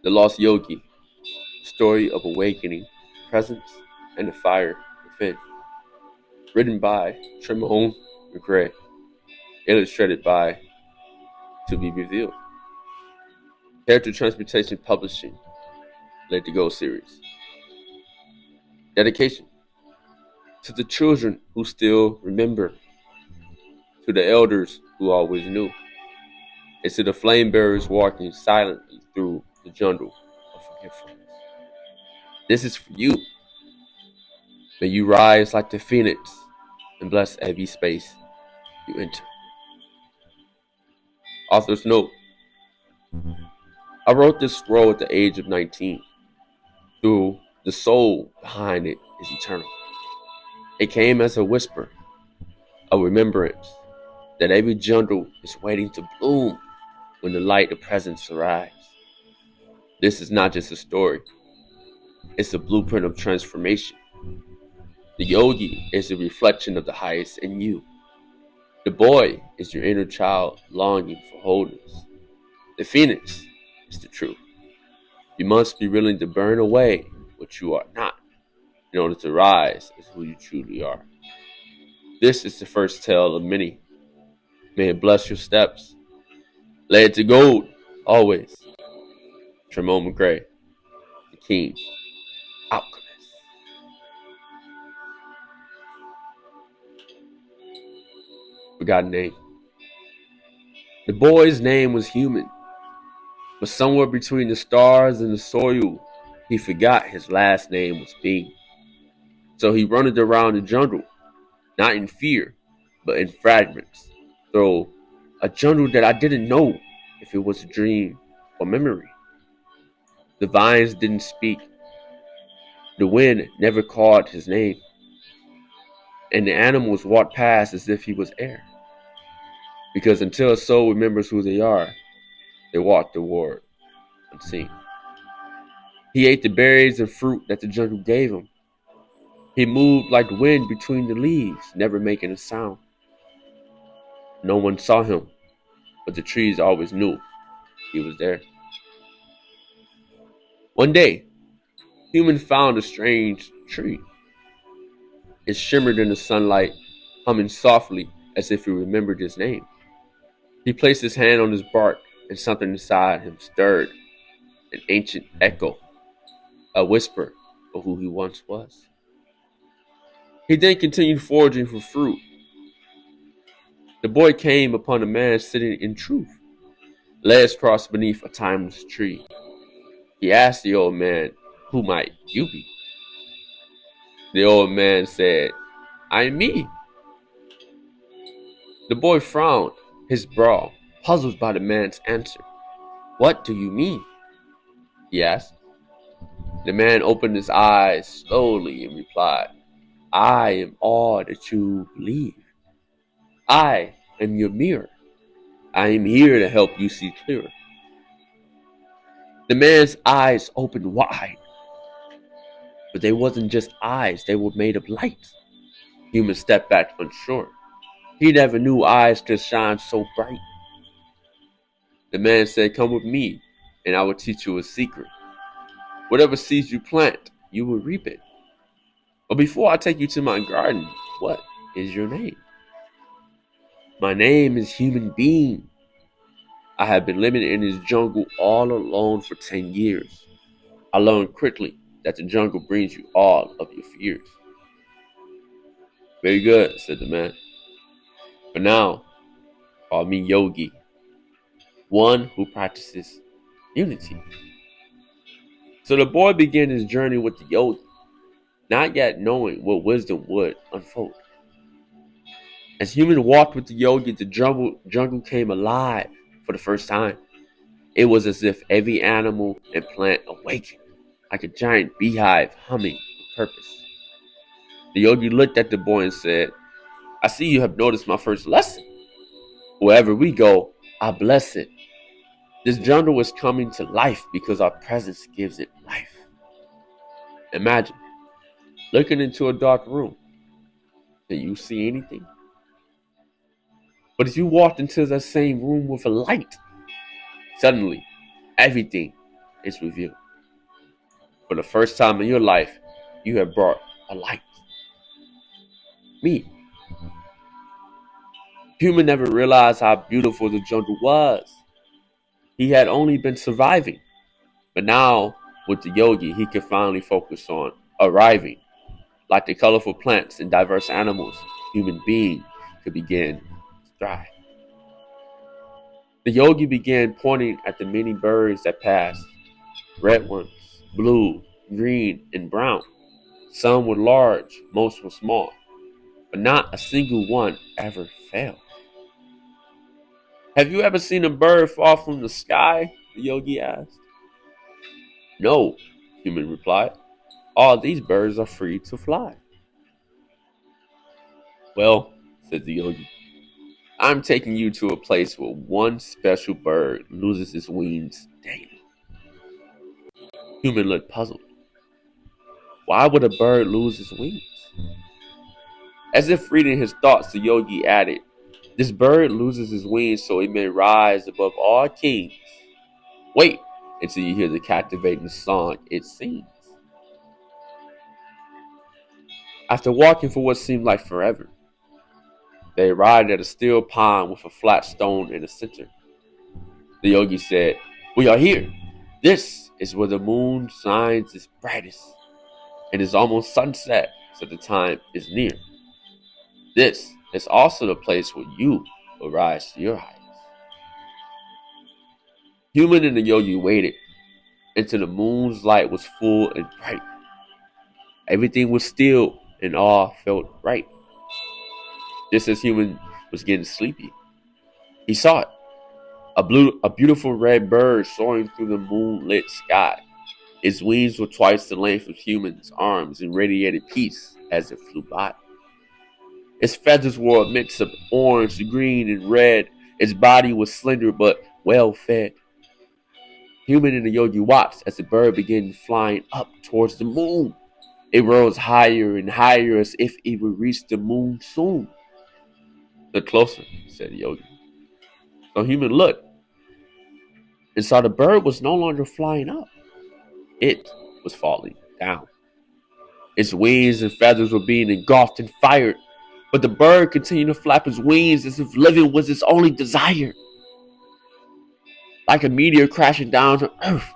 The Lost Yogi, story of awakening, presence, and the fire within. Written by Tremone, McRae. Illustrated by To Be Revealed. Character Transportation Publishing. Let the Go series. Dedication to the children who still remember, to the elders who always knew, and to the flame bearers walking silently through the jungle of forgetfulness. This is for you. May you rise like the phoenix and bless every space you enter. Author's note: I wrote this scroll at the age of 19. Though the soul behind it is eternal. It came as a whisper, a remembrance that every jungle is waiting to bloom when the light of presence arrives. This is not just a story, it's a blueprint of transformation. The yogi is a reflection of the highest in you. The boy is your inner child longing for wholeness. The phoenix is the truth. You must be willing to burn away what you are not in order to rise as who you truly are. This is the first tale of many. May it bless your steps. Lay it to gold, always. Tremone McRae, the king, Alchemist. Forgotten name. The boy's name was human, but somewhere between the stars and the soil, he forgot his last name was being. So he running around the jungle, not in fear, but in fragments. Though a jungle that I didn't know if it was a dream or memory. The vines didn't speak. The wind never called his name. And the animals walked past as if he was air. Because until a soul remembers who they are, they walk toward unseen. He ate the berries and fruit that the jungle gave him. He moved like wind between the leaves, never making a sound. No one saw him, but the trees always knew he was there. One day, human found a strange tree. It shimmered in the sunlight, humming softly as if he remembered his name. He placed his hand on his bark, and something inside him stirred, an ancient echo, a whisper of who he once was. He then continued foraging for fruit. The boy came upon a man sitting in truth, legs crossed beneath a timeless tree. He asked the old man, "Who might you be?" The old man said, "I am me." The boy frowned, his brow puzzled by the man's answer. "What do you mean?" he asked. The man opened his eyes slowly and replied, "I am all that you believe. I am your mirror. I am here to help you see clearer." The man's eyes opened wide, but they wasn't just eyes, they were made of light. Human stepped back unsure. He never knew eyes could shine so bright. The man said, "Come with me, and I will teach you a secret. Whatever seeds you plant, you will reap it. But before I take you to my garden, what is your name?" "My name is Human Being. I have been living in this jungle all alone for 10 years. I learned quickly that the jungle brings you all of your fears." "Very good," said the man. "For now, call me Yogi, one who practices unity." So the boy began his journey with the yogi, not yet knowing what wisdom would unfold. As human walked with the yogi, the jungle came alive for the first time. It was as if every animal and plant awakened, like a giant beehive humming with purpose. The yogi looked at the boy and said, "I see you have noticed my first lesson. Wherever we go, I bless it. This jungle is coming to life because our presence gives it life." Imagine looking into a dark room. Can you see anything? But if you walked into that same room with a light, suddenly everything is revealed. For the first time in your life, you have brought a light. Me. Human never realized how beautiful the jungle was. He had only been surviving. But now, with the yogi, he could finally focus on arriving. Like the colorful plants and diverse animals, human being could begin to thrive. The yogi began pointing at the many birds that passed, red ones, blue, green, and brown. Some were large, most were small, but not a single one ever failed. Have you ever seen a bird fall from the sky? The yogi asked. No, human replied. All these birds are free to fly. Well, said the yogi, I'm taking you to a place where one special bird loses its wings daily. Human looked puzzled. Why would a bird lose its wings? As if reading his thoughts, the yogi added, this bird loses his wings so it may rise above all kings. Wait until you hear the captivating song it sings. After walking for what seemed like forever, they arrived at a still pond with a flat stone in the center. The yogi said, we are here. This is where the moon shines its brightest. It is almost sunset, so the time is near. This is also the place where you will rise to your heights. Human and the yogi waited until the moon's light was full and bright. Everything was still and all felt right. Just as Human was getting sleepy, he saw it. A beautiful red bird soaring through the moonlit sky. Its wings were twice the length of Human's arms and radiated peace as it flew by. Its feathers were a mix of orange, green, and red. Its body was slender but well fed. Human and the yogi watched as the bird began flying up towards the moon. It rose higher and higher as if it would reach the moon soon. Look closer, said the yogi. So Human looked and saw the bird was no longer flying up. It was falling down. Its wings and feathers were being engulfed in fire, but the bird continued to flap its wings as if living was its only desire. Like a meteor crashing down to earth.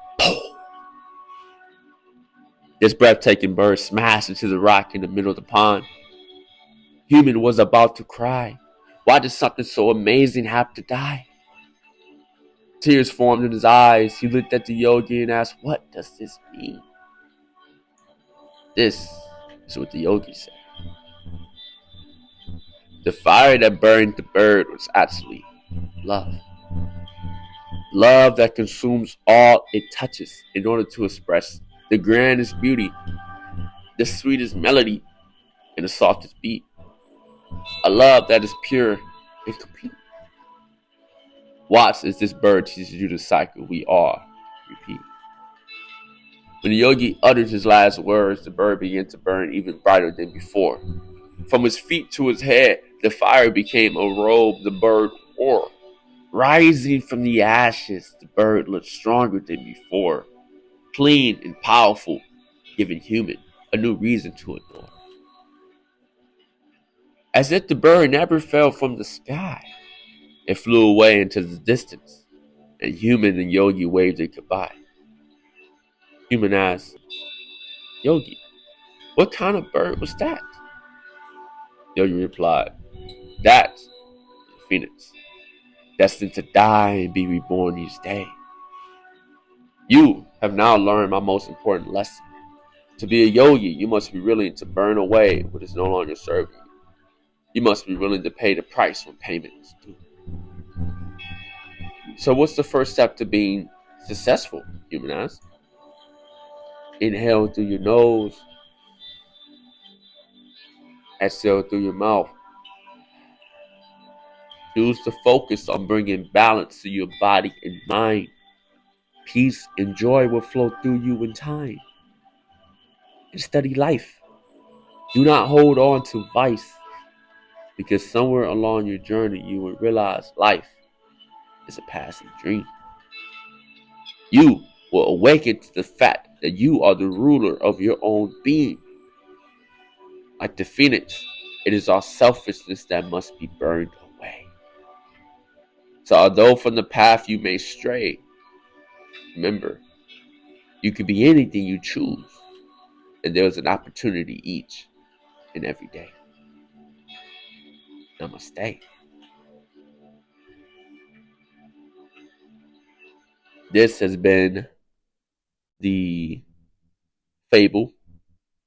This breathtaking bird smashed into the rock in the middle of the pond. Human was about to cry. Why did something so amazing have to die? Tears formed in his eyes. He looked at the yogi and asked, what does this mean? This is what the yogi said. The fire that burned the bird was actually love. Love that consumes all it touches in order to express the grandest beauty, the sweetest melody, and the softest beat. A love that is pure and complete. Watch as this bird teaches you the cycle we all repeat. When the yogi uttered his last words, the bird began to burn even brighter than before. From his feet to his head, the fire became a robe the bird wore. Rising from the ashes, the bird looked stronger than before, clean and powerful, giving Human a new reason to adore. As if the bird never fell from the sky, it flew away into the distance, and Human and Yogi waved it goodbye. Human asked, Yogi, what kind of bird was that? Yogi replied, that's a phoenix, destined to die and be reborn each day. You have now learned my most important lesson. To be a yogi, you must be willing to burn away what is no longer serving you. You must be willing to pay the price when payment is due. So what's the first step to being successful? Human asked. Inhale through your nose. Exhale through your mouth. Choose to focus on bringing balance to your body and mind. Peace and joy will flow through you in time. And study life. Do not hold on to vice, because somewhere along your journey you will realize life is a passing dream. You will awaken to the fact that you are the ruler of your own being. Like the phoenix, it is our selfishness that must be burned away. So, although from the path you may stray, remember, you can be anything you choose, and there is an opportunity each and every day. Namaste. This has been the fable,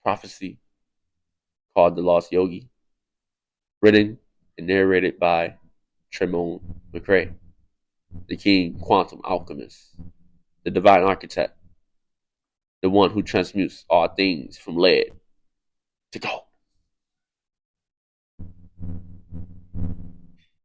prophecy called The Lost Yogi, written and narrated by Tremone McRae, the king quantum alchemist, the divine architect, the one who transmutes all things from lead to gold.